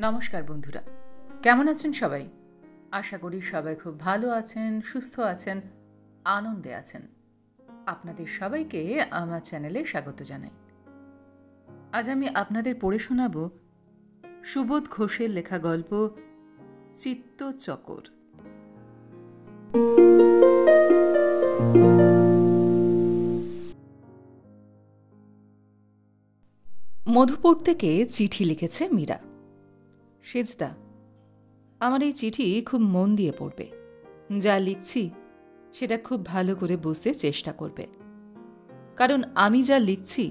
নমস্কার বন্ধুরা, কেমন আছেন সবাই? আশা করি সবাই খুব ভালো আছেন, সুস্থ আছেন, আনন্দে আছেন। আপনাদের সবাইকে আমার চ্যানেলে স্বাগত জানাই। আজ আমি আপনাদের পড়ে শোনাব সুবোধ ঘোষের লেখা গল্প চিত্তচকর। মধুপুর থেকে চিঠি লিখেছে মীরা। সেজদা, আমার এই চিঠি খুব মন দিয়ে পড়বে। যা লিখছি সেটা খুব ভালো করে বুঝতে চেষ্টা করবে, কারণ আমি যা লিখছি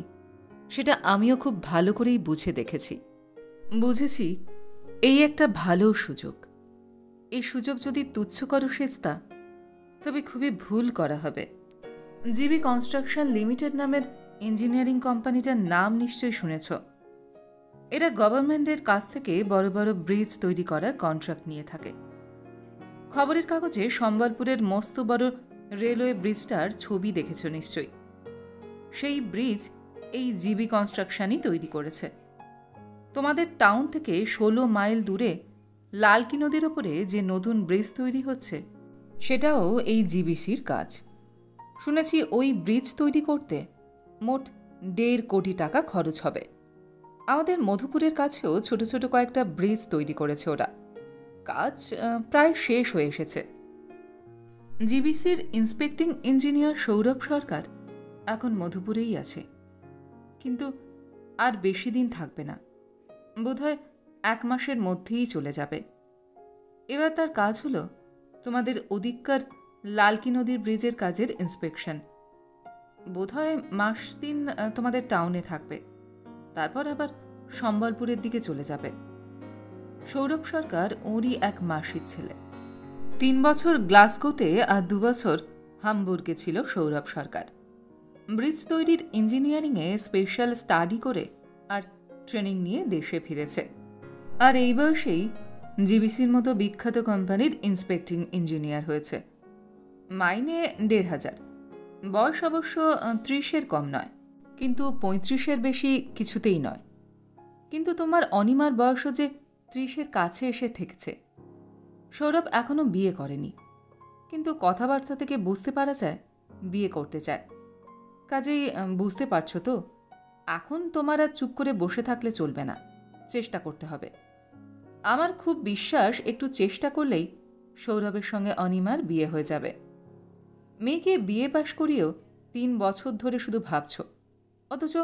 সেটা আমিও খুব ভালো করেই বুঝে দেখেছি। বুঝেছি এই একটা ভালো সুযোগ। এই সুযোগ যদি তুচ্ছ করো সেজদা, তবে খুবই ভুল করা হবে। জিবি কনস্ট্রাকশন লিমিটেড নামের ইঞ্জিনিয়ারিং কোম্পানিটার নাম নিশ্চয়ই শুনেছ। এরা গভর্নমেন্টের কাছ থেকে বড় বড় ব্রিজ তৈরি করার কন্ট্রাক্ট নিয়ে থাকে। খবরের কাগজে সম্বলপুরের মস্ত বড় রেলওয়ে ব্রিজটার ছবি দেখেছ নিশ্চয়ই। সেই ব্রিজ এই জিবি কনস্ট্রাকশনই তৈরি করেছে। তোমাদের টাউন থেকে 16 মাইল দূরে লালকি নদীর ওপরে যে নতুন ব্রিজ তৈরি হচ্ছে, সেটাও এই জিবিসির কাজ। শুনেছি ওই ব্রিজ তৈরি করতে মোট 1.5 কোটি টাকা খরচ হবে। আমাদের মধুপুরের কাছেও ছোট ছোট কয়েকটা ব্রিজ তৈরি করেছে ওরা। কাজ প্রায় শেষ হয়ে এসেছে। জিবিসির ইন্সপেক্টিং ইঞ্জিনিয়ার সৌরভ সরকার এখন মধুপুরেই আছে, কিন্তু আর বেশি দিন থাকবে না। বোধহয় 1 মাসের মধ্যেই চলে যাবে। এবার তার কাজ হলো তোমাদের ওদিককার লালকি নদীর ব্রিজের কাজের ইন্সপেকশন। বোধহয় 1 মাস তোমাদের টাউনে থাকবে, তারপর আবার সম্বলপুরের দিকে চলে যাবে। সৌরভ সরকার ওরই এক মাসির ছেলে। 3 বছর গ্লাসগোতে আর 2 বছর হামবুর্গে ছিল সৌরভ সরকার। ব্রিজ তৈরির ইঞ্জিনিয়ারিংয়ে স্পেশাল স্টাডি করে আর ট্রেনিং নিয়ে দেশে ফিরেছে। আর এই বয়সেই জিবিসির মতো বিখ্যাত কোম্পানির ইন্সপেক্টিং ইঞ্জিনিয়ার হয়েছে। মাইনে 1,500। বয়স অবশ্য 30-এর কম নয়, কিন্তু 35-এর বেশি কিছুতেই নয়। কিন্তু তোমার অনিমার বয়সও যে 30-এর কাছে এসে ঠেকছে। সৌরভ এখনো বিয়ে করেনি, কিন্তু কথাবার্তা থেকে বুঝতে পারা যায় বিয়ে করতে চায়। কাজেই বুঝতে পারছো তো, এখন তোমার আর চুপ করে বসে থাকলে চলবে না, চেষ্টা করতে হবে। আমার খুব বিশ্বাস একটু চেষ্টা করলেই সৌরভের সঙ্গে অনিমার বিয়ে হয়ে যাবে। মেয়েকে বিয়ে পাশ করিয়েও 3 বছর ধরে শুধু ভাবছ, অথচ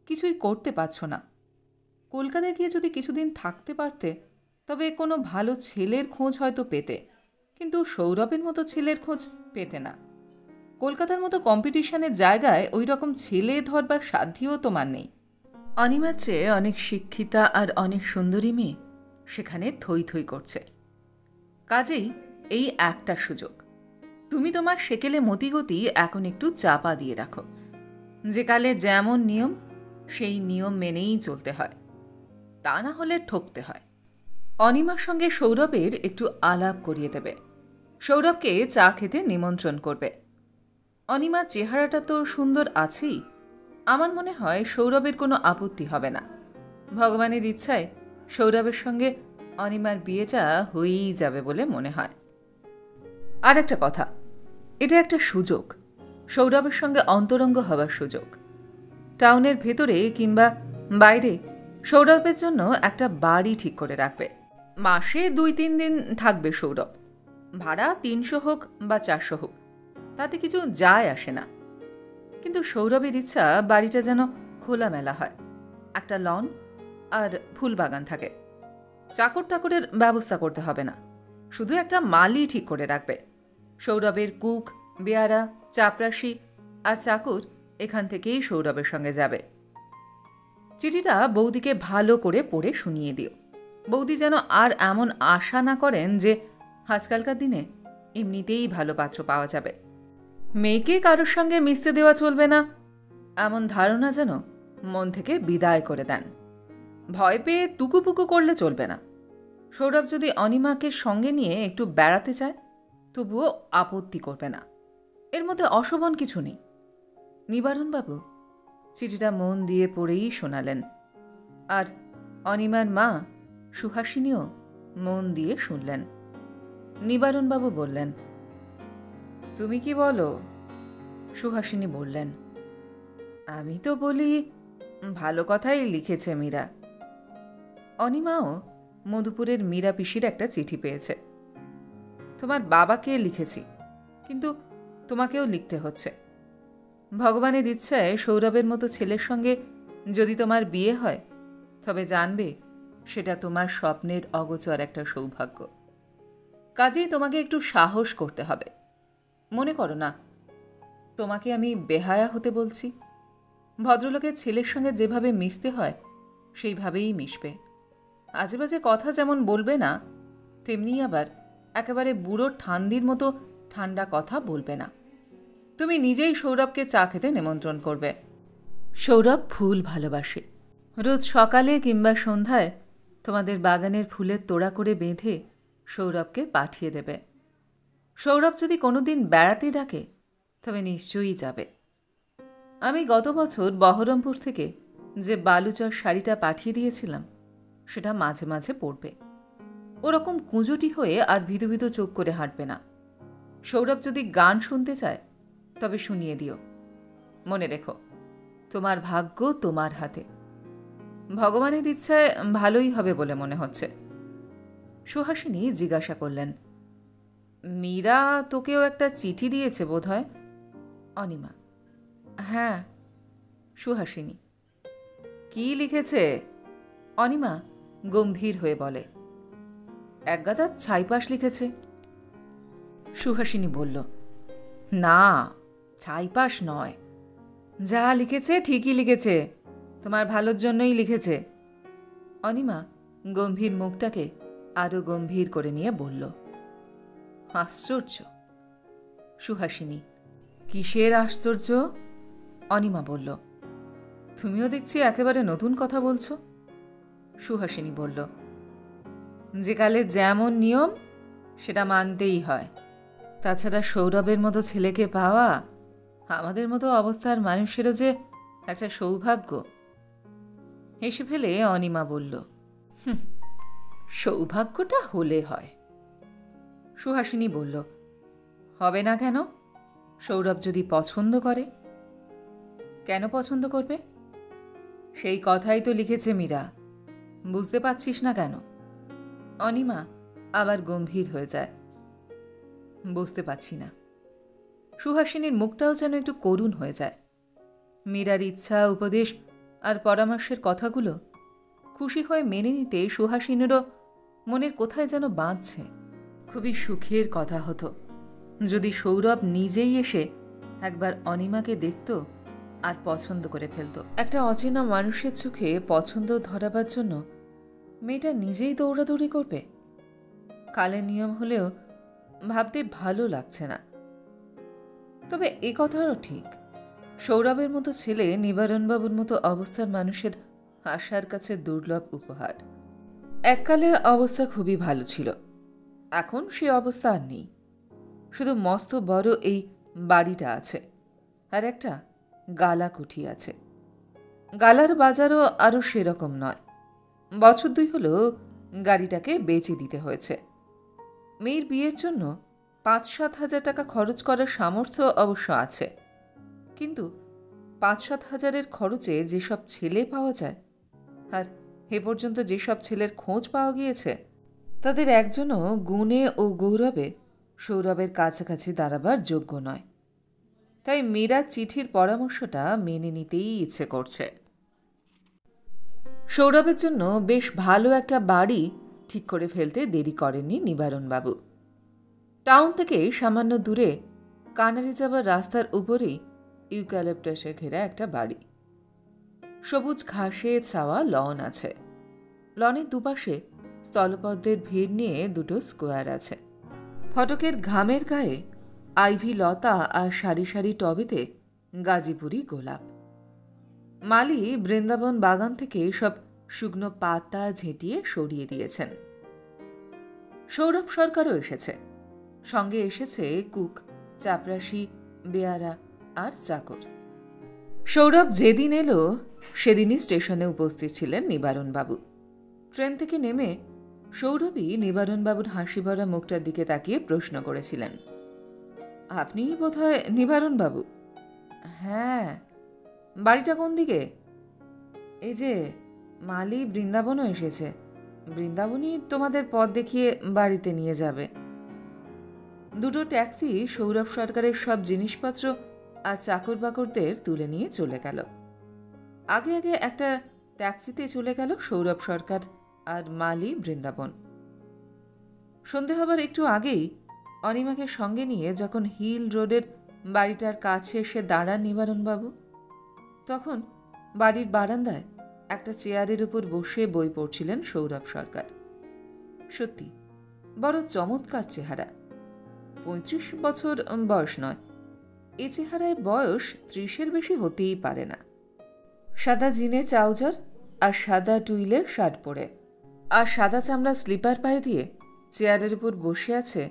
কিছুই করতে পারছ না। কলকাতায় গিয়ে যদি কিছুদিন থাকতে পারতে, তবে কোনো ভালো ছেলের খোঁজ হয়তো পেতে, কিন্তু সৌরভের মতো ছেলের খোঁজ পেতে না। কলকাতার মতো কম্পিটিশনের জায়গায় ওই রকম ছেলে ধরবার সাধ্যও তোমার নেই। অনিমার চেয়ে অনেক শিক্ষিতা আর অনেক সুন্দরী মেয়ে সেখানে থই থই করছে। কাজেই এই একটা সুযোগ। তুমি তোমার সেকেলে মতিগতি এখন একটু চাপা দিয়ে রাখো। যে কালে যেমন নিয়ম, সেই নিয়ম মেনেই চলতে হয়, তা না হলে ঠকতে হয়। অনিমার সঙ্গে সৌরভের একটু আলাপ করিয়ে দেবে। সৌরভকে চা খেতে নিমন্ত্রণ করবে। অনিমার চেহারাটা তো সুন্দর আছেই, আমার মনে হয় সৌরভের কোনো আপত্তি হবে না। ভগবানের ইচ্ছায় সৌরভের সঙ্গে অনিমার বিয়েটা হয়েই যাবে বলে মনে হয়। আর একটা কথা, এটা একটা সুযোগ, সৌরভের সঙ্গে অন্তরঙ্গ হওয়ার সুযোগ। টাউনের ভেতরে কিংবা বাইরে সৌরভের জন্য একটা বাড়ি ঠিক করে রাখবে। মাসে 2-3 দিন থাকবে সৌরভ। ভাড়া 300 হোক বা 400 হোক, তাতে কিছু যায় আসে না। কিন্তু সৌরভের ইচ্ছা বাড়িটা যেন খোলামেলা হয়, একটা লন আর ফুল বাগান থাকে। চাকর টাকরের ব্যবস্থা করতে হবে না, শুধু একটা মালি ঠিক করে রাখবে। সৌরভের কুক, বেয়ারা, চাপরাশি আর চাকর এখান থেকেই সৌরভের সঙ্গে যাবে। চিঠিটা বৌদিকে ভালো করে পড়ে শুনিয়ে দিও। বৌদি যেন আর এমন আশা না করেন যে আজকালকার দিনে এমনিতেই ভালো পাত্র পাওয়া যাবে। মেয়েকে কারোর সঙ্গে মিশতে দেওয়া চলবে না, এমন ধারণা যেন মন থেকে বিদায় করে দেন। ভয় পেয়ে তুকুপুকু করলে চলবে না। সৌরভ যদি অনিমাকে সঙ্গে নিয়ে একটু বেড়াতে চায়, তবুও আপত্তি করবে না। এর মধ্যে অশোভন কিছু নেই। নিবারণবাবু চিঠিটা মন দিয়ে পড়েই শোনালেন। আর অনিমার মা সুহাসিনীও মন দিয়ে শুনলেন। নিবারণবাবু বললেন, তুমি কি বলো? সুহাসিনী বললেন, আমি তো বলি ভালো কথাই লিখেছে মীরা। অনিমাও মধুপুরের মীরা পিসির একটা চিঠি পেয়েছে। তোমার বাবাকে লিখেছি, কিন্তু তোমাকেও লিখতে হচ্ছে। ভগবানের ইচ্ছায় সৌরভের মতো ছেলের সঙ্গে যদি তোমার বিয়ে হয়, তবে জানবে সেটা তোমার স্বপ্নের অগোচর একটা সৌভাগ্য। কাজেই তোমাকে একটু সাহস করতে হবে। মনে করো না তোমাকে আমি বেহায়া হতে বলছি। ভদ্রলোকের ছেলের সঙ্গে যেভাবে মিশতে হয় সেইভাবেই মিশবে। আজে বাজে কথা যেমন বলবে না, তেমনি আবার একেবারে বুড়ো ঠান্দির মতো ঠান্ডা কথা বলবে না। তুমি নিজেই সৌরভকে চা খেতে নিমন্ত্রণ করবে। সৌরভ ফুল ভালোবাসে। রোজ সকালে কিংবা সন্ধ্যায় তোমাদের বাগানের ফুলের তোড়া করে বেঁধে সৌরভকে পাঠিয়ে দেবে। সৌরভ যদি কোনোদিন বেড়াতে ডাকে, তবে নিশ্চয়ই যাবে। আমি গত বছর বহরমপুর থেকে যে বালুচর শাড়িটা পাঠিয়ে দিয়েছিলাম, সেটা মাঝে মাঝে পরবে। ওরকম কুঁজোটি হয়ে আর ভিদু ভিদু চোখ করে হাঁটবে না। সৌরভ যদি গান শুনতে চায়, তবে শুনিয়ে দিও। মনে রেখো, তোমার ভাগ্য তোমার হাতে। ভগবানের ইচ্ছায় ভালোই হবে বলে মনে হচ্ছে। সুহাসিনী জিজ্ঞাসা করলেন, মীরা তোকেও একটা চিঠি দিয়েছে বোধহয়? অনিমা, হ্যাঁ। সুহাসিনী, কি লিখেছে? অনিমা গম্ভীর হয়ে বলে, একগাদা ছাইপাশ লিখেছে। সুহাসিনী বলল, না, ছাইপাশ নয়। যা লিখেছে ঠিকই লিখেছে, তোমার ভালোর জন্যই লিখেছে। অনিমা গম্ভীর মুখটাকে আরো গম্ভীর করে নিয়ে বলল, আশ্চর্য। সুহাসিনী, কিসের আশ্চর্য? অনিমা বলল, তুমিও দেখছি একেবারে নতুন কথা বলছো। সুহাসিনী বলল, যে কালে যেমন নিয়ম সেটা মানতেই হয়। তাছাড়া সৌরভের মতো ছেলেকে পাওয়া আমাদের মতো অবস্থার মানুষেরও যে একটা সৌভাগ্য। হেসে ফেলে অনিমা বলল, সৌভাগ্যটা হলে হয়। সুহাসিনী বলল, হবে না কেন? সৌরভ যদি পছন্দ করে। কেন পছন্দ করবে? সেই কথাই তো লিখেছে মীরা, বুঝতে পারছিস না কেন? অনিমা আবার গম্ভীর হয়ে যায়, বুঝতে পারছি না। সুহাসিনীর মুখটাও যেন একটু করুণ হয়ে যায়। মীরার ইচ্ছা, উপদেশ আর পরামর্শের কথাগুলো খুশি হয়ে মেনে নিতে সুহাসিনীরও মনের কোথায় যেন বাঁধছে। খুবই সুখের কথা হতো যদি সৌরভ নিজেই এসে একবার অনিমাকে দেখত আর পছন্দ করে ফেলত। একটা অচেনা মানুষের চোখে পছন্দ ধরাবার জন্য মেয়েটা নিজেই দৌড়াদৌড়ি করবে। কালের নিয়ম হলেও ভাবতে ভালো লাগছে না। তবে এ কথাও ঠিক, সৌরভের মতো ছেলে নিবারণবাবুর মতো অবস্থার মানুষের আশার কাছে দুর্লভ উপহার। এককালে অবস্থা খুবই ভালো ছিল, এখন সে অবস্থা আর নেই। শুধু মস্ত বড় এই বাড়িটা আছে, আর একটা গালা কুঠি আছে। গালার বাজারও আরও সেরকম নয়। বছর 2 হলো গাড়িটাকে বেচে দিতে হয়েছে। মেয়ের বিয়ের জন্য 5-7 হাজার টাকা খরচ করার সামর্থ্য অবশ্য আছে, কিন্তু 5-7 হাজারের খরচে যেসব ছেলে পাওয়া যায়, আর এ পর্যন্ত যেসব ছেলের খোঁজ পাওয়া গিয়েছে, তাদের একজনও গুণে ও গৌরবে সৌরভের কাছাকাছি দাঁড়াবার যোগ্য নয়। তাই মীরার চিঠির পরামর্শটা মেনে নিতেই ইচ্ছে করছে। সৌরভের জন্য বেশ ভালো একটা বাড়ি ঠিক করে ফেলতে দেরি করেননি নিবারণবাবু। টাউন থেকে সামান্য দূরে কানারি যাবার রাস্তার উপরেই ইউক্যালিপটাসে ঘেরা একটা বাড়ি। সবুজ ঘাসে ছাওয়া লন আছে। লনের দুপাশে স্থলপদ্মের ভিড় নিয়ে 2টো স্কোয়ার আছে। ফটকের ঘামের গায়ে আইভি লতা আর সারি সারি টবেতে গাজীপুরি গোলাপ। মালি বৃন্দাবন বাগান থেকে সব শুকনো পাতা ঝেঁটিয়ে সরিয়ে দিয়েছেন। সৌরভ সরকারও এসেছে, সঙ্গে এসেছে কুক, চাপরাশি, বেয়ারা আর চাকর। সৌরভ যেদিন এলো সেদিনই স্টেশনে উপস্থিত ছিলেন নিবারণবাবু। ট্রেন থেকে নেমে সৌরভী নিবারণবাবুর হাসি ভরা মুখটার দিকে তাকিয়ে প্রশ্ন করেছিলেন, আপনিই বোধহয় নিবারণবাবু? হ্যাঁ। বাড়িটা কোন দিকে? এই যে মালি বৃন্দাবনও এসেছে, বৃন্দাবনই তোমাদের পথ দেখিয়ে বাড়িতে নিয়ে যাবে। দুটো ট্যাক্সি সৌরভ সরকারের সব জিনিসপত্র আর চাকর বাকরদের তুলে নিয়ে চলে গেল। আগে আগে একটা ট্যাক্সিতে চলে গেল সৌরভ সরকার আর মালি বৃন্দাবন। সন্ধে হবার একটু আগেই অনিমাকে সঙ্গে নিয়ে যখন হিল রোডের বাড়িটার কাছে এসে দাঁড়ান নিবারণবাবু, তখন বাড়ির বারান্দায় একটা চেয়ারের উপর বসে বই পড়ছিলেন সৌরভ সরকার। সত্যি বড় চমৎকার চেহারা। 35 বছর বয়স নয়, এ চেহারায় বয়স 30-এর বেশি হতেই পারে না। সাদা জিনের ট্রাউজার আর সাদা টুইলের শার্ট পরে আর সাদা চামড়া স্লিপার পায়ে দিয়ে চেয়ারের উপর বসে আছে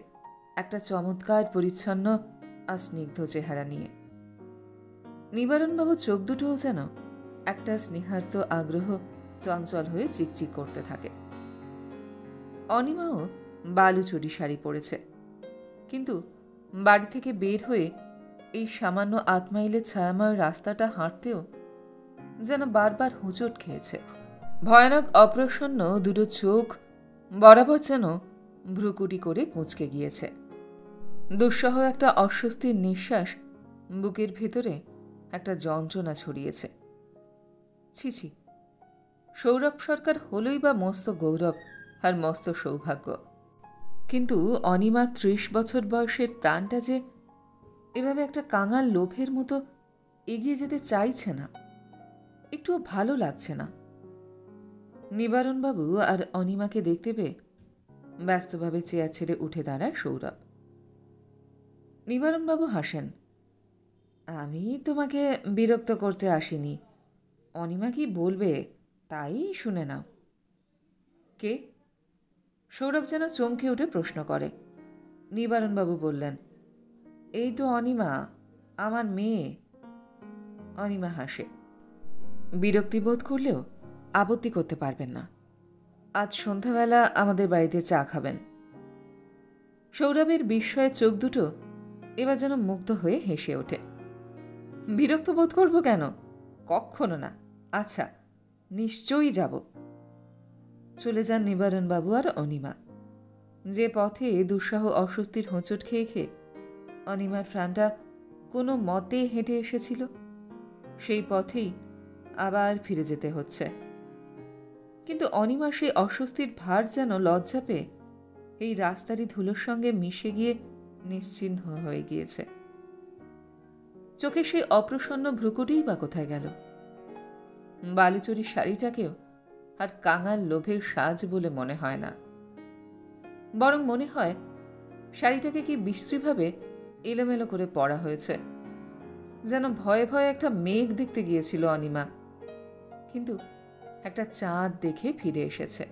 একটা চমৎকার পরিচ্ছন্ন আর স্নিগ্ধ চেহারা নিয়ে। নিবারণবাবু চোখ দুটোও যেন একটা স্নেহার্ত আগ্রহ চঞ্চল হয়ে চিকচিক করতে থাকে। অনিমাও বালুচুরি শাড়ি পরেছে, কিন্তু বাড়ি থেকে বের হয়ে এই সামান্য 8 মাইলের ছায়াময় রাস্তাটা হাঁটতেও যেন বারবার হোঁচট খেয়েছে। ভয়ানক অপ্রসন্ন দুটো চোখ বরাবর যেন ভ্রুকুটি করে কুঁচকে গিয়েছে। দুঃসহ একটা অস্বস্তির নিঃশ্বাস বুকের ভেতরে একটা যন্ত্রণা ছড়িয়েছে। ছিছি, সৌরভ সরকার হলই বা মস্ত গৌরব আর মস্ত সৌভাগ্য, কিন্তু অনিমা 30 বছর বয়সের প্রাণটা যে এভাবে একটা কাঙাল লোভের মতো এগিয়ে যেতে চাইছে না, একটুও ভালো লাগছে না। নিবারণবাবু আর অনিমাকে দেখতে পেয়ে ব্যস্তভাবে চেয়ার ছেড়ে উঠে দাঁড়ায় সৌরভ। নিবারণবাবু হাসেন, আমি তোমাকে বিরক্ত করতে আসিনি, অনিমা কি বলবে তাই শুনে নাও। কে? সৌরভ যেন চমকে উঠে প্রশ্ন করে। নিবারণবাবু বললেন, এই তো অনিমা, আমার মেয়ে। অনিমা হাসে। বিরক্তিবোধ করলেও আপত্তি করতে পারবেন না। আজ সন্ধ্যাবেলা আমাদের বাড়িতে চা খাবেন। সৌরভের বিস্ময়ে চোখ দুটো এবার যেন মুগ্ধ হয়ে হেসে ওঠে। বিরক্ত বোধ করব কেন? কখনো না। আচ্ছা, নিশ্চয়ই যাব। চলে যান নিবারণবাবু আর অনিমা। যে পথে দুঃসাহ অস্বস্তির হোঁচট খেয়ে খেয়ে অনিমার প্রাণটা কোনো মতে হেঁটে এসেছিল, সেই পথেই আবার ফিরে যেতে হচ্ছে। কিন্তু অনিমা সেই অস্বস্তির ভার যেন লজ্জা পেয়ে এই রাস্তারই ধুলোর সঙ্গে মিশে গিয়ে নিশ্চিহ্ন হয়ে গিয়েছে। চোখে সেই অপ্রসন্ন ভ্রুকুটিই বা কোথায় গেল? বালুচুরি শাড়িটাকেও আর কাঙাল লোভের সাজ বলে মনে হয় না, বরং মনে হয় শাড়িটাকে কি বিশ্রীভাবে এলোমেলো করে পরা হয়েছে। যেন ভয়ে ভয়ে একটা মেঘ দেখতে গিয়েছিল অনিমা, কিন্তু একটা চাঁদ দেখে ফিরে এসেছে।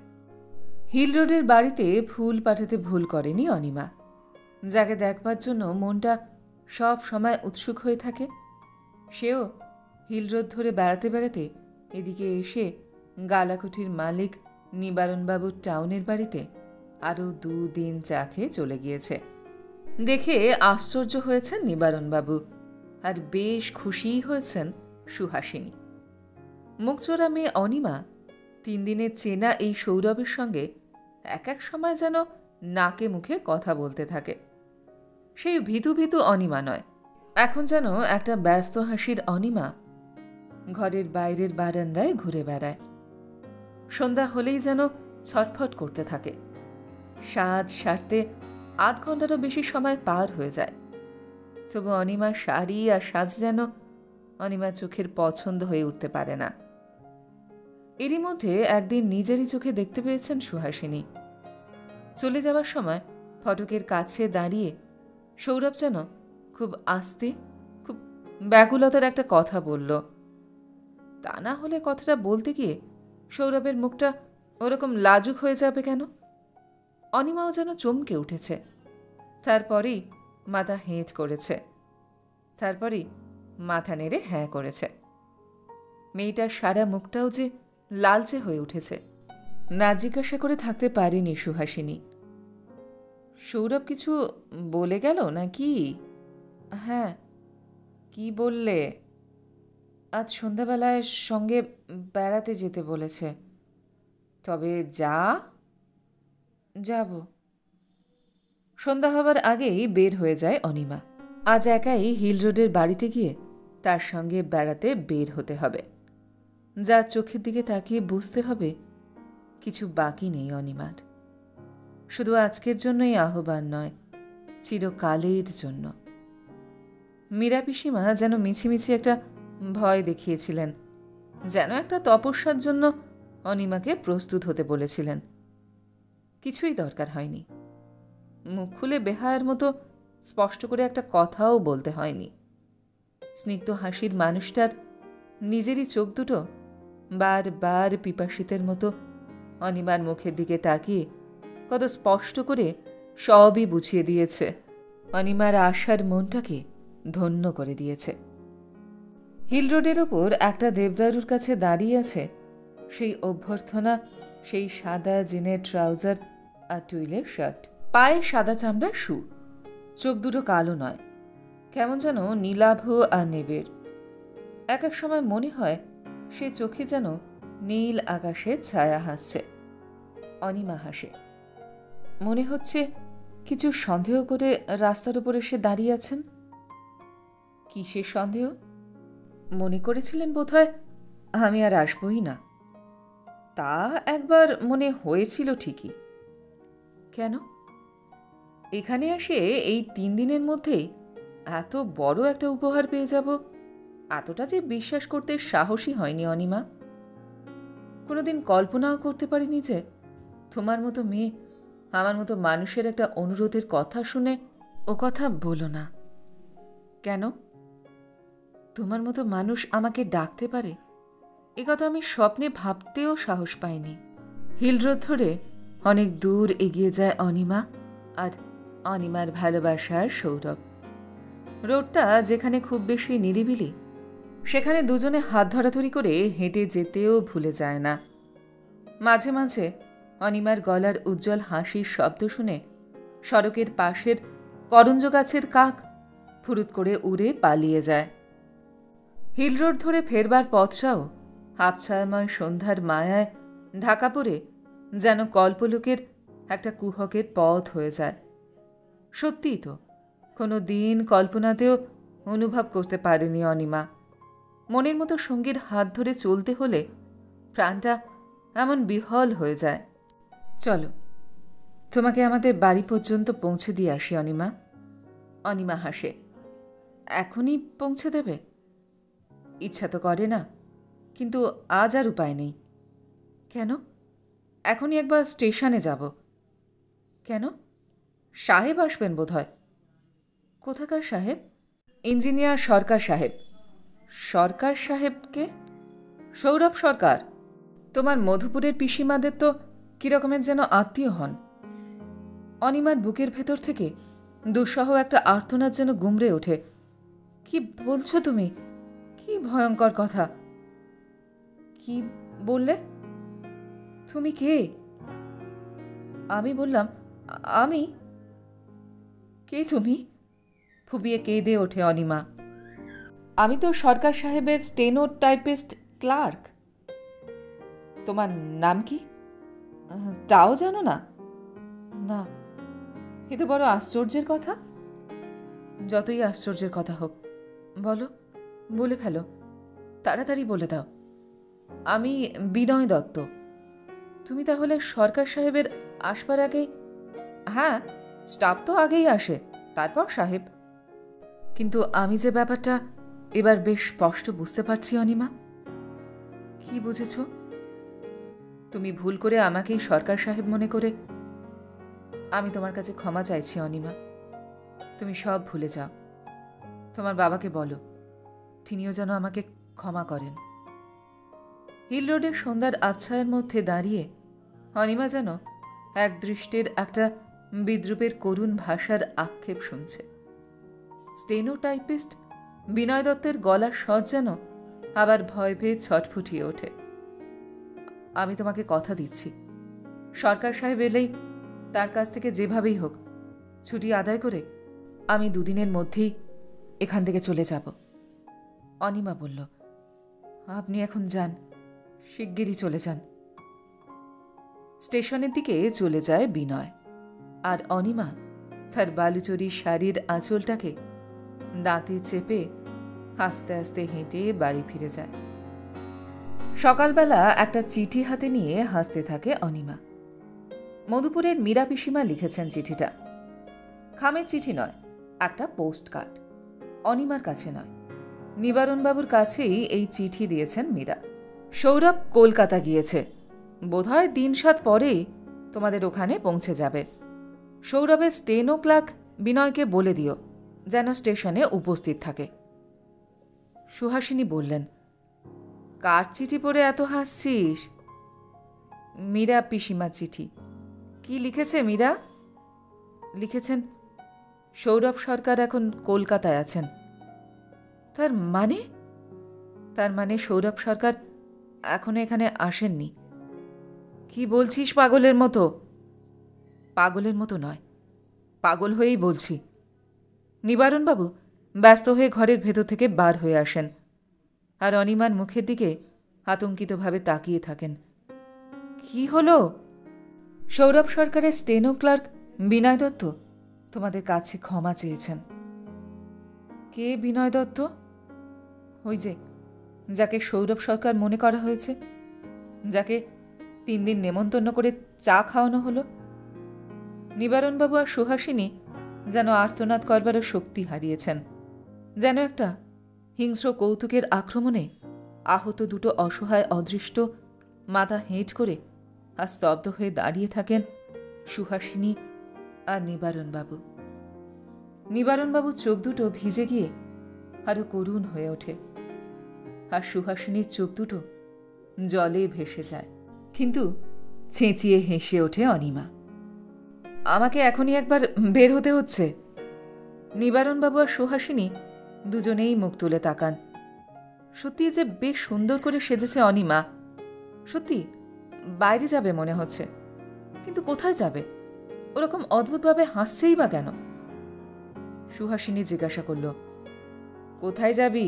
হিল রোডের বাড়িতে ফুল পাঠাতে ভুল করেনি অনিমা, যাকে দেখবার জন্য মনটা সব সময় উৎসুক হয়ে থাকে। সেও হিল রোড ধরে বেড়াতে বেড়াতে এদিকে এসে গালাকুঠির মালিক নিবারণবাবুর টাউনের বাড়িতে আরও 2 দিন চা খেয়ে চলে গিয়েছে। দেখে আশ্চর্য হয়েছেন নিবারণবাবু, আর বেশ খুশিই হয়েছেন সুহাসিনী। মুখচোরা মেয়ে অনিমা 3 দিনের চেনা এই সৌরভের সঙ্গে এক এক সময় যেন নাকে মুখে কথা বলতে থাকে। সেই ভীতু ভীতু অনিমা নয়, এখন যেন একটা ব্যস্ত হাসির অনিমা ঘরের বাইরের বারান্দায় ঘুরে বেড়ায়। সন্ধ্যা হলেই যেন ছটফট করতে থাকে। সাজ সারতে 8 ঘন্টারও বেশি সময় পার হয়ে যায়, তবু অনিমার শাড়ি আর সাজ যেন অনিমার চোখের পছন্দ হয়ে উঠতে পারে না। এরই মধ্যে একদিন নিজেরই চোখে দেখতে পেয়েছেন সুহাসিনী। চলে যাওয়ার সময় ফটকের কাছে দাঁড়িয়ে সৌরভ যেন খুব আস্তে, খুব ব্যাকুলতার একটা কথা বলল। তা না হলে কথাটা বলতে গিয়ে সৌরভের মুখটা ওরকম লাজুক হয়ে যাবে কেন? অনিমাও যেন চমকে উঠেছে। তারপরেই মাথা হেঁট করেছে, তারপরেই মাথা নেড়ে হ্যাঁ করেছে। মেয়েটার সারা মুখটাও যে লালচে হয়ে উঠেছে। না জিজ্ঞাসা করে থাকতে পারেনি সুহাসিনী। সৌরভ কিছু বলে গেল নাকি? হ্যাঁ। কি বললে? আজ সন্ধ্যাবেলায় সঙ্গে বেড়াতে যেতে বলেছে। তবে যাব। সন্ধ্যা হবার আগেই বের হয়ে যায় অনিমা। আজ একাই হিল রোডের বাড়িতে গিয়ে তার সঙ্গে বেড়াতে বের হতে হবে। যা চোখের দিকে তাকিয়ে বুঝতে হবে কিছু বাকি নেই অনিমার। শুধু আজকের জন্যই আহ্বান নয়, চিরকালের জন্য। মীরা পিসিমা যেন মিছিমিছি একটা ভয় দেখিয়েছিলেন, যেন একটা তপস্যার জন্য অনিমাকে প্রস্তুত হতে বলেছিলেন। কিছুই দরকার হয়নি। মুখ খুলে বেহায়ের মতো স্পষ্ট করে একটা কথাও বলতে হয়নি। স্নিগ্ধ হাসির মানুষটার নিজেরই চোখ দুটো বারবার পিপাসিতের মতো অনিমার মুখের দিকে তাকিয়ে কত স্পষ্ট করে সবই বুঝিয়ে দিয়েছে, অনিমার আশার মনটাকে ধন্য করে দিয়েছে। হিল রোডের ওপর একটা দেবদারুর কাছে দাঁড়িয়ে আছে সেই অভ্যর্থনা, সেই সাদা জিনের ট্রাউজার আর টুইলের শার্ট, পায়ে সাদা চামড়ার শু। চোখ দুটো কালো নয়, কেমন যেন নীলাভ আর নেবের। এক এক সময় মনে হয় সে চোখে যেন নীল আকাশের ছায়া হাসছে। অনিমা হাসে। মনে হচ্ছে কিছু সন্দেহ করে রাস্তার উপর এসে দাঁড়িয়ে আছেন। কিসের সন্দেহ? মনে করেছিলেন বোধহয় আমি আর আসবই না। তা একবার মনে হয়েছিল ঠিকই। কেন? এখানে এসে এই 3 দিনের মধ্যেই এত বড় একটা উপহার পেয়ে যাব, এতটা যে বিশ্বাস করতে সাহসী হয়নি অনিমা। কোনোদিন কল্পনাও করতে পারিনি যে তোমার মতো মেয়ে আমার মতো মানুষের একটা অনুরোধের কথা শুনে ও কথা বলো না। কেন? তোমার মতো মানুষ আমাকে ডাকতে পারে এ কথা আমি স্বপ্নে ভাবতেও সাহস পাইনি। হিল রোড ধরে অনেক দূর এগিয়ে যায় অনিমা আর অনিমার ভালোবাসার সৌরভ। রোডটা যেখানে খুব বেশি নিরিবিলি, সেখানে দুজনে হাত ধরাধরি করে হেঁটে যেতেও ভুলে যায় না। মাঝে মাঝে অনিমার গলার উজ্জ্বল হাসির শব্দ শুনে সড়কের পাশের করঞ্জ গাছের কাক ফুরুত করে উড়ে পালিয়ে যায়। হিল রোড ধরে ফেরবার পথটাও আবছায়াময় সন্ধ্যার মায়ায় ঢাকা পড়ে যেন কল্পলোকের একটা কুহকের পথ হয়ে যায়। সত্যিই তো, কোনো দিন কল্পনাতেও অনুভব করতে পারেনি অনিমা মনের মতো সঙ্গীর হাত ধরে চলতে হলে প্রাণটা এমন বিহল হয়ে যায়। চলো, তোমাকে আমাদের বাড়ি পর্যন্ত পৌঁছে দিয়ে আসি অনিমা। অনিমা হাসে। এখনই পৌঁছে দেবে? ইচ্ছা তো করে না, কিন্তু আজ আর উপায় নেই। কেন? এখনই একবার স্টেশনে যাব। কেন? সাহেব আসবেন বোধহয়। কোথাকার সাহেব? ইঞ্জিনিয়ার সরকার সাহেব। সরকার সাহেবকে? সৌরভ সরকার। তোমার মধুপুরের পিসিমাদের তো কিরকমের যেন আত্মীয় হন। অনিমার বুকের ভেতর থেকে দুঃসহ একটা আর্তনাদ যেন গুমড়ে ওঠে। কি বলছো তুমি? কি ভয়ঙ্কর কথা! কি বললে? তুমি কে? আমি বললাম, আমি? কে তুমি? ফুবিয়ে কেঁদে ওঠে অনিমা। আমি তো সরকার সাহেবের স্টেনো টাইপিস্ট ক্লার্ক। তোমার নাম কি? তাও জানো না? না। এ তো বড় আশ্চর্যের কথা। যতই আশ্চর্যের কথা হোক, বলো, বলে ফেলো, তাড়াতাড়ি বলে দাও। আমি বিনয় দত্ত। তুমি তাহলে সরকার সাহেবের আসবার আগেই? হ্যাঁ, স্টাফ তো আগেই আসে, তারপর সাহেব। কিন্তু আমি যে ব্যাপারটা এবার বেশ স্পষ্ট বুঝতে পারছি অনিমা। কি বুঝেছ? তুমি ভুল করে আমাকেই সরকার সাহেব মনে করে। আমি তোমার কাছে ক্ষমা চাইছি অনিমা। তুমি সব ভুলে যাও। তোমার বাবাকে বলো, তিনিও যেন আমাকে ক্ষমা করেন। হিল রোডের সন্ধ্যার আচ্ছায়ের মধ্যে দাঁড়িয়ে অনিমা যেন এক দৃষ্টির একটা বিদ্রুপের করুণ ভাষার আক্ষেপ শুনছে। স্টেনো টাইপিস্ট বিনয় দত্তের গলার স্বর যেন আবার ভয় পেয়ে ছটফটিয়ে ওঠে। আমি তোমাকে কথা দিচ্ছি, সরকার সাহেব এলেই তার কাছ থেকে যেভাবেই হোক ছুটি আদায় করে আমি 2 দিনের মধ্যেই এখান থেকে চলে যাব। অনিমা বলল, আপনি এখন যান, শিগগিরই চলে যান। স্টেশনের দিকে চলে যায় বিনয়, আর অনিমা তার বালুচরী শাড়ির আঁচলটাকে দাঁতে চেপে আস্তে আস্তে হেঁটে বাড়ি ফিরে যায়। সকালবেলা একটা চিঠি হাতে নিয়ে হাসতে থাকে অনিমা। মধুপুরের মীরা পিসিমা লিখেছেন চিঠিটা। খামের চিঠি নয়, একটা পোস্ট কার্ড। অনিমার কাছে নয়, নিবারণবাবুর কাছেই এই চিঠি দিয়েছেন মীরা। সৌরভ কলকাতা গিয়েছে, বোধহয় 3-7 পরেই তোমাদের ওখানে পৌঁছে যাবে। সৌরভের স্টেনো ক্লার্ক বিনয়কে বলে দিও যেন স্টেশনে উপস্থিত থাকে। সুহাসিনী বললেন, কার চিঠি পড়ে এত হাসছিস? মীরা পিসিমার চিঠি। কি লিখেছে মীরা? লিখেছেন, সৌরভ সরকার এখন কলকাতায় আছেন। তার মানে? তার মানে সৌরভ সরকার এখনো এখানে আসেননি। কি বলছিস পাগলের মতো? পাগলের মতো নয়, পাগল হয়েই বলছি। নিবারণবাবু ব্যস্ত হয়ে ঘরের ভেতর থেকে বার হয়ে আসেন, আর অনিমার মুখের দিকে আতঙ্কিতভাবে তাকিয়ে থাকেন। কি হলো? সৌরভ সরকারের স্টেনো ক্লার্ক বিনয় দত্ত তোমাদের কাছে ক্ষমা চেয়েছেন। কে বিনয় দত্ত? ওই যে, যাকে সৌরভ সরকার মনে করা হয়েছে, যাকে 3 দিন নেমন্তন্ন করে চা খাওয়ানো হলো। নিবারণবাবু আর সুহাসিনী যেন আর্তনাদ করবারও শক্তি হারিয়েছেন, যেন একটা হিংস্র কৌতুকের আক্রমণে আহত 2 অসহায় অদৃষ্ট মাথা হেঁট করে আর স্তব্ধ হয়ে দাঁড়িয়ে থাকেন সুহাসিনী আর নিবারণবাবু। নিবারণবাবুর চোখ দুটো ভিজে গিয়ে আরো করুণ হয়ে ওঠে, আর সুহাসিনীর চোখ দুটো জলে ভেসে যায়। কিন্তু চেঁচিয়ে হেসে ওঠে অনিমা। আমাকে এখনই একবার বের হতে হচ্ছে। নিবারণবাবু আর সুহাসিনী দুজনেই মুখ তুলে তাকান। সত্যি যে বেশ সুন্দর করে সেজেছে অনিমা। সত্যি বাইরে যাবে মনে হচ্ছে, কিন্তু কোথায় যাবে? ওরকম অদ্ভুতভাবে হাসছেই বা কেন? সুহাসিনী জিজ্ঞাসা করল, কোথায় যাবি?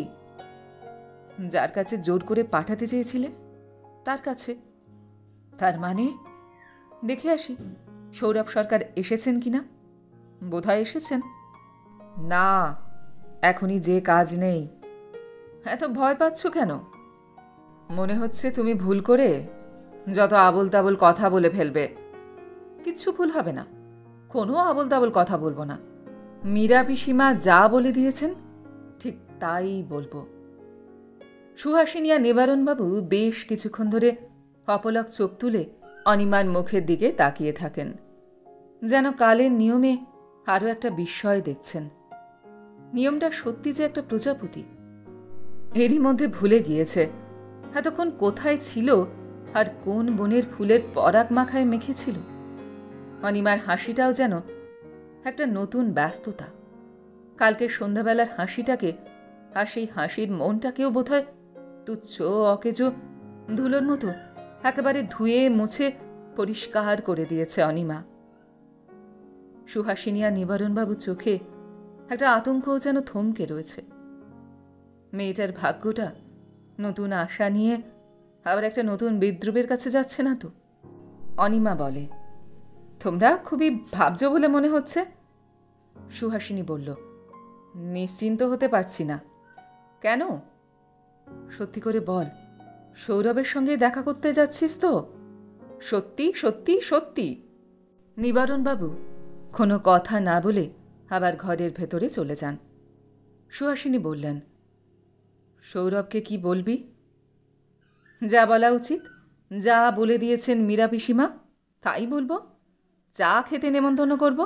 যার কাছে জোর করে পাঠাতে চেয়েছিলে তার কাছে। তার মানে দেখে আসি সৌরভ সরকার এসেছেন কিনা। বোধহয় এসেছেন। না, এখনই যে কাজ নেই। এত ভয় পাচ্ছ কেন? মনে হচ্ছে তুমি ভুল করে যত আবোল তাবোল কথা বলে ফেলবে। কিচ্ছু ভুল হবে না, কোনো আবোল তাবোল কথা বলবো না। মীরা পিসিমা যা বলে দিয়েছেন ঠিক তাই বলবো। সুহাসিনী আর নিবারণবাবু বেশ কিছুক্ষণ ধরে অপলক চোখ তুলে অনিমার মুখের দিকে তাকিয়ে থাকেন, যেন কালের নিয়মে আরও একটা বিস্ময় দেখছেন। নিয়মটা সত্যি যে একটা প্রজাপতি। এরই মধ্যে ভুলে গিয়েছে এতক্ষণ কোথায় ছিল আর কোন বনের ফুলের পরাগ মাখায় মেখেছিল। অনিমার হাসিটাও যেন একটা নতুন ব্যস্ততা। কালকের সন্ধ্যাবেলার হাসিটাকে আর সেই হাসির মনটাকেও বোধহয় তুচ্ছ অকেজো ধুলোর মতো একেবারে ধুয়ে মুছে পরিষ্কার করে দিয়েছে অনিমা। সুহাসিনী আর নিবারণবাবুর চোখে একটা আতঙ্কও যেন থমকে রয়েছে। মেয়েটার ভাগ্যটা নতুন আশা নিয়ে আবার একটা নতুন বিদ্রুপের কাছে যাচ্ছে না তো? অনিমা বলে, তোমরা খুবই ভাবছ বলে মনে হচ্ছে। সুহাসিনী বলল, নিশ্চিন্ত হতে পারছি না। কেন? সত্যি করে বল, সৌরভের সঙ্গে দেখা করতে যাচ্ছিস তো? সত্যি সত্যি সত্যি। নিবারণবাবু কোনো কথা না বলে আবার ঘরের ভেতরে চলে যান। সুহাসিনী বললেন, সৌরভকে কি বলবি? যা বলা উচিত, যা বলে দিয়েছেন মীরা পিসিমা তাই বলবো। চা খেতে নেমন্তন্ন করব।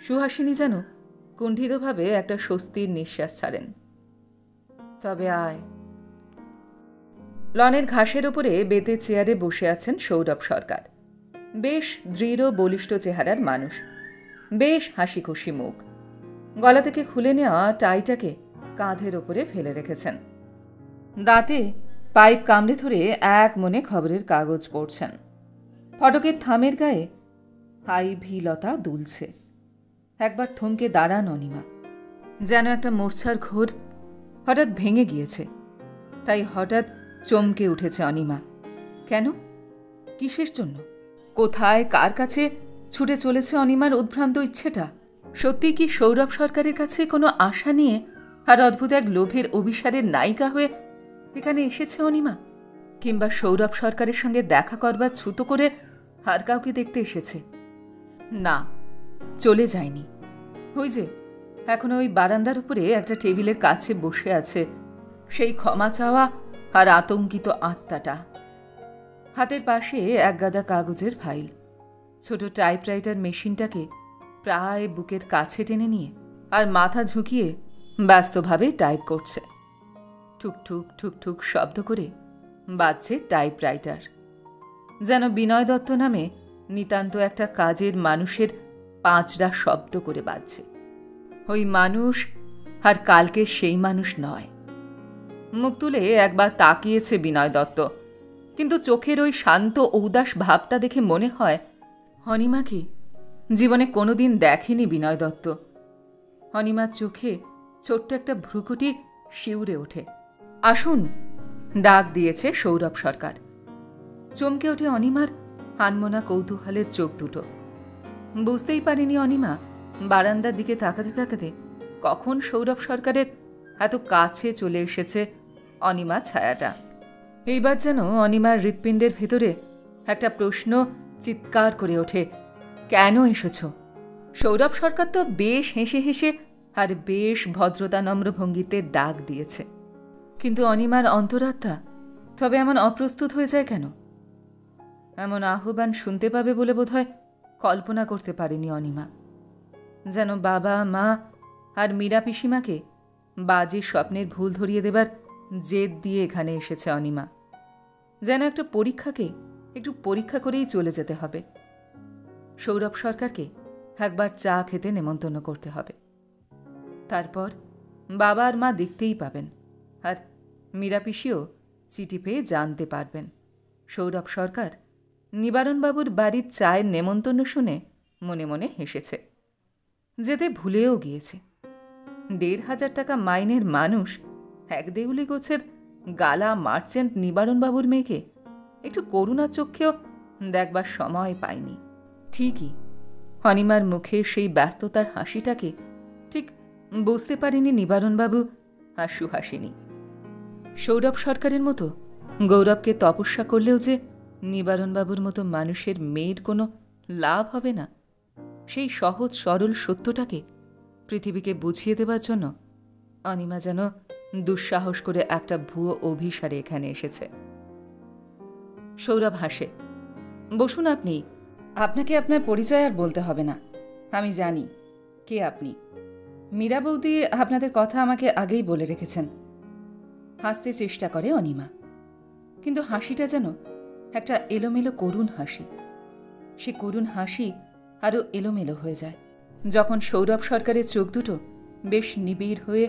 সুহাসিনী যেন কুণ্ঠিতভাবে একটা স্বস্তির নিঃশ্বাস ছাড়েন। তবে আয়। লনের ঘাসের ওপরে বেতের চেয়ারে বসে আছেন সৌরভ সরকার। বেশ দৃঢ় বলিষ্ঠ চেহারার মানুষ, বেশ হাসি খুশি মুখ। গলা থেকে খুলে নেওয়া টাইটাকে কাঁধের ওপরে ফেলে রেখেছেন। দাঁতে পাইপ কামড়ে ধরে এক মনে খবরের কাগজ পড়ছেন। ফটকের থামের গায়ে আইভি লতা দুলছে। একবার থমকে দাঁড়ান অনিমা, যেন একটা মূর্ছার ঘোর হঠাৎ ভেঙে গিয়েছে। তাই হঠাৎ চমকে উঠেছে অনিমা। কেন? কিসের জন্য? কোথায়, কার কাছে ছুটে চলেছে অনিমার উদ্ভ্রান্ত ইচ্ছেটা? সত্যি কি সৌরভ সরকারের কাছে কোনো আশা নিয়ে আর অদ্ভুত এক লোভের অভিসারের নায়িকা হয়ে এখানে এসেছে অনিমা? কিংবা সৌরভ সরকারের সঙ্গে দেখা করবার ছুতো করে আর কাউকে দেখতে এসেছে? না, চলে যায়নি। ওই যে এখনো ওই বারান্দার উপরে একটা টেবিলের কাছে বসে আছে সেই ক্ষমা চাওয়া আর আতঙ্কিত আত্মাটা। হাতের পাশে এক গাদা কাগজের ফাইল। ছোট টাইপরাইটার মেশিনটাকে প্রায় বুকের কাছে টেনে নিয়ে আর মাথা ঝুঁকিয়ে ব্যস্তভাবে টাইপ করছে। ঠুকঠুক ঠুকঠুক শব্দ করে বাজছে টাইপরাইটার। যেন বিনয় দত্ত নামে নিতান্ত একটা কাজের মানুষের পাঁচটা শব্দ করে বাজছে। ওই মানুষ আর কালকে সেই মানুষ নয়। মুখ তুলে একবার তাকিয়েছে বিনয় দত্ত, কিন্তু চোখের ওই শান্ত ঔদাস ভাবটা দেখে মনে হয় অনিমাকে জীবনে কোনোদিন দেখেনি বিনয় দত্ত। অনিমার চোখে ছোট্ট একটা ভ্রুকুটি শিউরে ওঠে। আসুন, ডাক দিয়েছে সৌরভ সরকার। চমকে ওঠে অনিমার আনমনা কৌতূহলের চোখ দুটো। বুঝতেই পারেনি অনিমা বারান্দার দিকে তাকাতে তাকাতে কখন সৌরভ সরকারের এত কাছে চলে এসেছে অনিমার ছায়াটা। এইবার যেন অনিমার হৃৎপিণ্ডের ভেতরে একটা প্রশ্ন চিৎকার করে ওঠে, কেন এসেছ? সৌরভ সরকার তো বেশ হেসে হেসে আর বেশ ভদ্রতানম্র ভঙ্গিতে ডাক দিয়েছে, কিন্তু অনিমার অন্তরাত্মা তবে এমন অপ্রস্তুত হয়ে যায় কেন? এমন আহ্বান শুনতে পাবে বলে বোধহয় কল্পনা করতে পারেনি অনিমা। যেন বাবা, মা আর মীরা পিসিমাকে বাজে স্বপ্নের ভুল ধরিয়ে দেবার জেদ দিয়ে এখানে এসেছে অনিমা। যেন একটা পরীক্ষাকে একটু পরীক্ষা করেই চলে যেতে হবে। সৌরভ সরকারকে একবার চা খেতে নেমন্তন্ন করতে হবে। তারপর বাবা আর মা দেখতেই পাবেন, আর মীরা পিসিও চিঠি পেয়ে জানতে পারবেন সৌরভ সরকার নিবারণবাবুর বাড়ির চায়ের নেমন্তন্ন শুনে মনে মনে হেসেছে। যেতে ভুলেও গিয়েছে ১,৫০০ টাকা মাইনের মানুষ এক দেউলি গোছের গালা মার্চেন্ট নিবারণবাবুর মেয়েকে একটু করুণা চক্ষেও দেখবার সময় পায়নি। ঠিকই, অনিমার মুখের সেই ব্যস্ততার হাসিটাকে ঠিক বুঝতে পারেনি নিবারণবাবু আর সুহাসিনী। সৌরভ সরকারের মতো গৌরবকে তপস্যা করলেও যে নিবারণবাবুর মতো মানুষের মেয়ের কোনো লাভ হবে না, সেই সহজ সরল সত্যটাকে পৃথিবীকে বুঝিয়ে দেবার জন্য অনিমা যেন দুঃসাহস করে একটা ভুয়ো অভিসারে এখানে এসেছে। সৌরভ হাসে। বসুন আপনি। আপনাকে আপনার পরিচয় আর বলতে হবে না, আমি জানি কে আপনি। মীরা বৌদি আপনাদের কথা আমাকে আগেই বলে রেখেছেন। হাসতে চেষ্টা করে অনিমা, কিন্তু হাসিটা যেন একটা এলোমেলো করুণ হাসি। সে করুণ হাসি আরও এলোমেলো হয়ে যায় যখন সৌরভ সরকারের চোখ দুটো বেশ নিবিড় হয়ে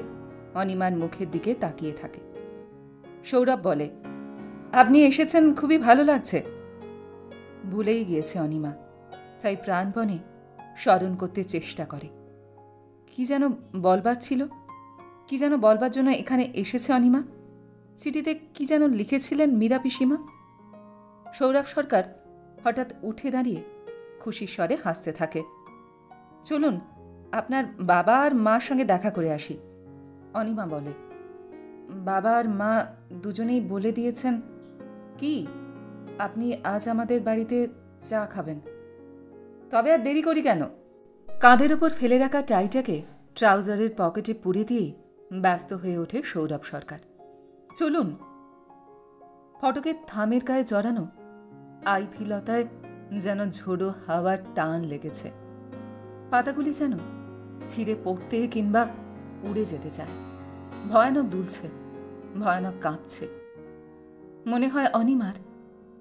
অনিমার মুখের দিকে তাকিয়ে থাকে। সৌরভ বলে, আপনি এসেছেন, খুবই ভালো লাগছে। ভুলেই গিয়েছে অনিমা, তাই প্রাণপণে স্মরণ করতে চেষ্টা করে। কি যেন বলবার ছিল, কি যেন বলবার জন্য এখানে এসেছে অনিমা। চিঠিতে কি যেন লিখেছিলেন মীরা পিসিমা। সৌরভ সরকার হঠাৎ উঠে দাঁড়িয়ে খুশির স্বরে হাসতে থাকে। চলুন, আপনার বাবা আর মার সঙ্গে দেখা করে আসি, অনিমা বলে। বাবা আর মা দুজনেই বলে দিয়েছেন কি আপনি আজ আমাদের বাড়িতে চা খাবেন। তবে আর দেরি করি কেন? কাঁধের ওপর ফেলে রাখা টাইটাকে ট্রাউজারের পকেটে পুরে দিয়েই ব্যস্ত হয়ে ওঠে সৌরভ সরকার। চলুন। ফটকের থামের গায়ে জড়ানো আইভি লতায় যেন ঝোড়ো হাওয়ার টান লেগেছে। পাতাগুলি যেন ছিঁড়ে পড়তে কিংবা উড়ে যেতে চায়। ভয়ানক দুলছে, ভয়ানক কাঁপছে। মনে হয় অনিমার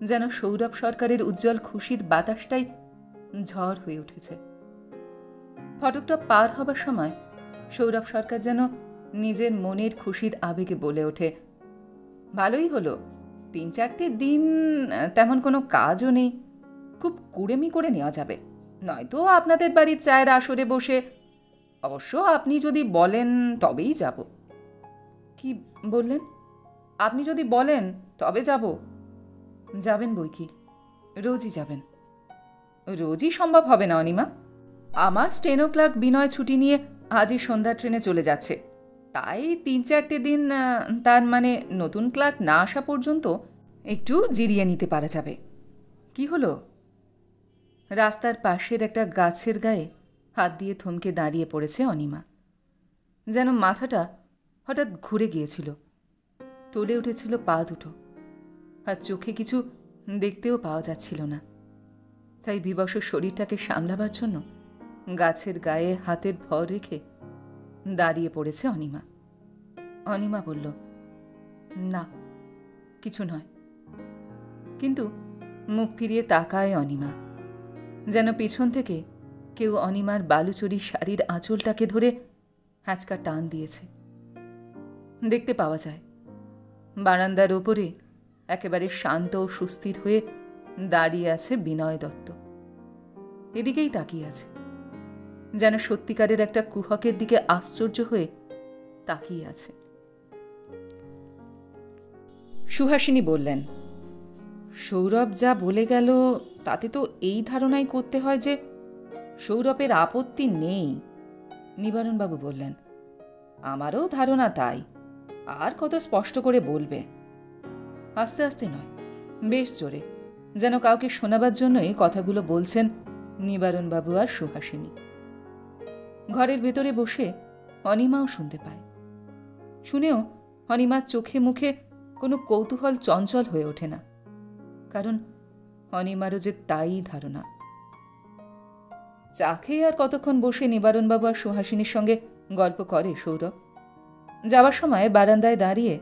যেন সৌরভ সরকারের উজ্জ্বল খুশির বাতাসটাই ঝড় হয়ে উঠেছে। ফটকটা পার হবার সময় সৌরভ সরকার যেন নিজের মনের খুশির আবেগে বলে ওঠে, ভালোই হলো, ৩-৪টে দিন তেমন কোনো কাজও নেই, খুব কুড়েমি করে নেওয়া যাবে, নয়তো আপনাদের বাড়ির চায়ের আসরে বসে। অবশ্য আপনি যদি বলেন তবেই যাব। কি বললেন? আপনি যদি বলেন তবে যাব। যাবেন বই কি, রোজই যাবেন? রোজই সম্ভব হবে না অনিমা। আমার স্টেনো ক্লার্ক বিনয় ছুটি নিয়ে আজই সন্ধ্যার ট্রেনে চলে যাচ্ছে, তাই 3-4টে দিন, তার মানে নতুন ক্লার্ক না আসা পর্যন্ত একটু জিরিয়ে নিতে পারা যাবে। কি হলো? রাস্তার পাশের একটা গাছের গায়ে হাত দিয়ে থমকে দাঁড়িয়ে পড়েছে অনিমা। যেন মাথাটা হঠাৎ ঘুরে গিয়েছিল, টলে উঠেছিল পা দুটো, আর চোখে কিছু দেখতেও পাওয়া যাচ্ছিল না। তাই বিবশ শরীরটাকে সামলাবার জন্য গাছের গায়ে হাতের ভর রেখে দাঁড়িয়ে পড়েছে অনিমা। অনিমা বলল, না কিছু নয়। কিন্তু মুখ ফিরিয়ে তাকায় অনিমা, যেন পিছন থেকে কেউ অনিমার বালুচরি শাড়ির আঁচলটাকে ধরে হ্যাঁচকা টান দিয়েছে। দেখতে পাওয়া যায় বারান্দার ওপরে একেবারে শান্ত ও সুস্থির হয়ে দাঁড়িয়ে আছে বিনয় দত্ত। এদিকেই তাকিয়ে আছে, যেন সত্যিকারের একটা কুহকের দিকে আশ্চর্য হয়ে তাকিয়ে আছে। সুহাসিনী বললেন, সৌরভ যা বলে গেল তাতে তো এই ধারণাই করতে হয় যে সৌরভের আপত্তি নেই। নিবারণবাবু বললেন, আমারও ধারণা তাই। আর কত স্পষ্ট করে বলবে? আস্তে আস্তে নয়, বেশ জোরে, যেন কাউকে শোনাবার জন্যই কথাগুলো বলছেন নিবারণবাবু আর সুহাসিনী। ঘরের ভেতরে বসে অনিমাও শুনতে পায়। শুনেও অনিমার চোখে মুখে কোনো কৌতূহল চঞ্চল হয়ে ওঠে না, কারণ অনিমারও যে তাই ধারণা। চা খেয়ে আর কতক্ষণ বসে নিবারণবাবু আর সুহাসিনীর সঙ্গে গল্প করে সৌরভ। যাওয়ার সময় বারান্দায় দাঁড়িয়ে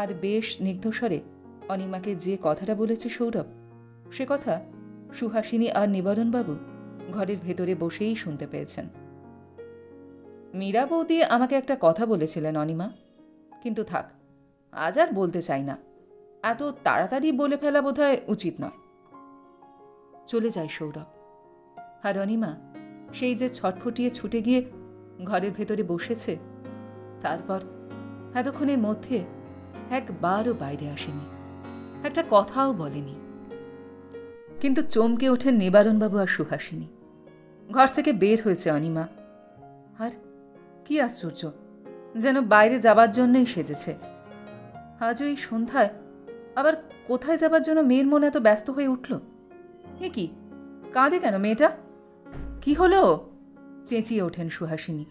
আর বেশ স্নিগ্ধস্বরে অনিমাকে যে কথাটা বলেছে সৌরভ, সে কথা সুহাসিনী আর নিবারণবাবু ঘরের ভেতরে বসেই শুনতে পেয়েছেন। মীরা বৌদি আমাকে একটা কথা বলেছিলেন অনিমা, কিন্তু থাক, আজ আর বলতে চাই না। এত তাড়াতাড়ি বলে ফেলা বোধহয় উচিত নয়। চলে যায় সৌরভ, আর অনিমা সেই যে ছটফটিয়ে ছুটে গিয়ে ঘরের ভেতরে বসেছে, তারপর এতক্ষণের মধ্যে একবারও বাইরে আসেনি, একটা কথাও বলেনি। কিন্তু চমকে ওঠেন নিবারণবাবু আর সুহাসিনী। ঘর থেকে বের হয়েছে অনিমা, আর কি আশ্চর্য, যেন বাইরে যাবার জন্যই সেজেছে। আজও এই সন্ধ্যায় আবার কোথায় যাবার জন্য মেয়ের মন এত ব্যস্ত হয়ে উঠল? এ কি, কাঁদে কেন মেয়েটা? কি হলো? চেঁচিয়ে ওঠেন সুহাসিনী।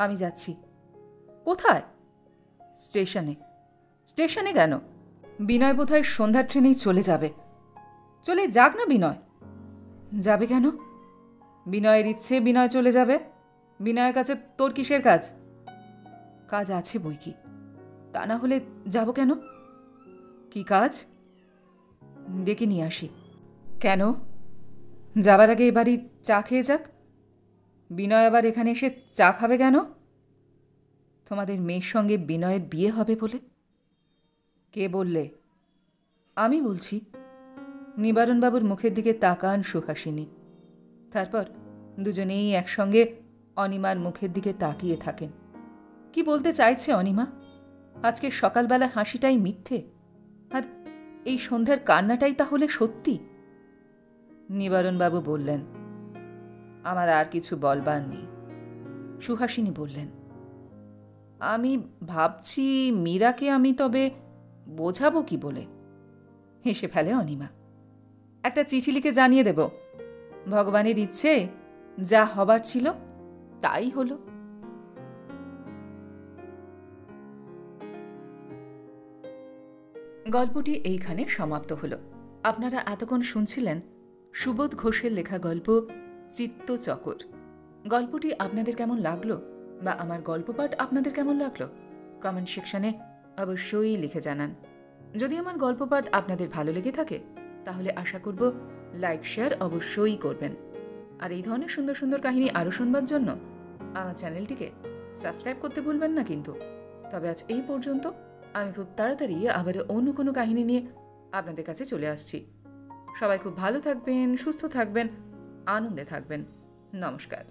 আমি যাচ্ছি। কোথায়? স্টেশনে। স্টেশনে কেন? বিনয় বোধহয় সন্ধ্যার ট্রেনেই চলে যাবে। চলে যাক না বিনয়। যাবে কেন? বিনয়ের ইচ্ছে বিনয় চলে যাবে। বিনয়ের কাছে তোর কিসের কাজ? কাজ আছে বই কি, তা না হলে যাব কেন? কি কাজ? ডেকে নিয়ে আসি। কেন? যাবার আগে এবারই চা খেয়ে যাক। বিনয় আবার এখানে এসে চা খাবে কেন? তোমাদের মেয়ের সঙ্গে বিনয়ের বিয়ে হবে বলে। কে বললে? আমি বলছি। নিবারণবাবুর মুখের দিকে তাকান সুহাসিনী, তারপর দুজনেই একসঙ্গে অনিমার মুখের দিকে তাকিয়ে থাকেন। কি বলতে চাইছে অনিমা? আজকের সকালবেলার হাসিটাই মিথ্যে, আর এই সন্ধ্যার কান্নাটাই তাহলে সত্যি? নিবারণবাবু বললেন, আমার আর কিছু বলবার নেই। সুহাসিনী বললেন, আমি ভাবছি মীরাকে আমি তবে বোঝাবো কি বলে। হেসে ফেলে অনিমা। একটা চিঠি লিখে জানিয়ে দেব, ভগবানের ইচ্ছে যা হবার ছিল তাই হলো। গল্পটি এইখানে সমাপ্ত হল। আপনারা এতক্ষণ শুনছিলেন সুবোধ ঘোষের লেখা গল্প চিত্তচকর। গল্পটি আপনাদের কেমন লাগলো, বা আমার গল্পপাঠ আপনাদের কেমন লাগলো, কমেন্ট সেকশনে অবশ্যই লিখে জানান। যদি আমার গল্পপাঠ আপনাদের ভালো লেগে থাকে, তাহলে আশা করব লাইক শেয়ার অবশ্যই করবেন। আর এই ধরনের সুন্দর সুন্দর কাহিনী আরও শুনবার জন্য আমার চ্যানেলটিকে সাবস্ক্রাইব করতে ভুলবেন না কিন্তু। তবে আজ এই পর্যন্ত। আমি খুব তাড়াতাড়ি আবার অন্য কোনো কাহিনী নিয়ে আপনাদের কাছে চলে আসছি। সবাই খুব ভালো থাকবেন, সুস্থ থাকবেন, আনন্দে থাকবেন। নমস্কার।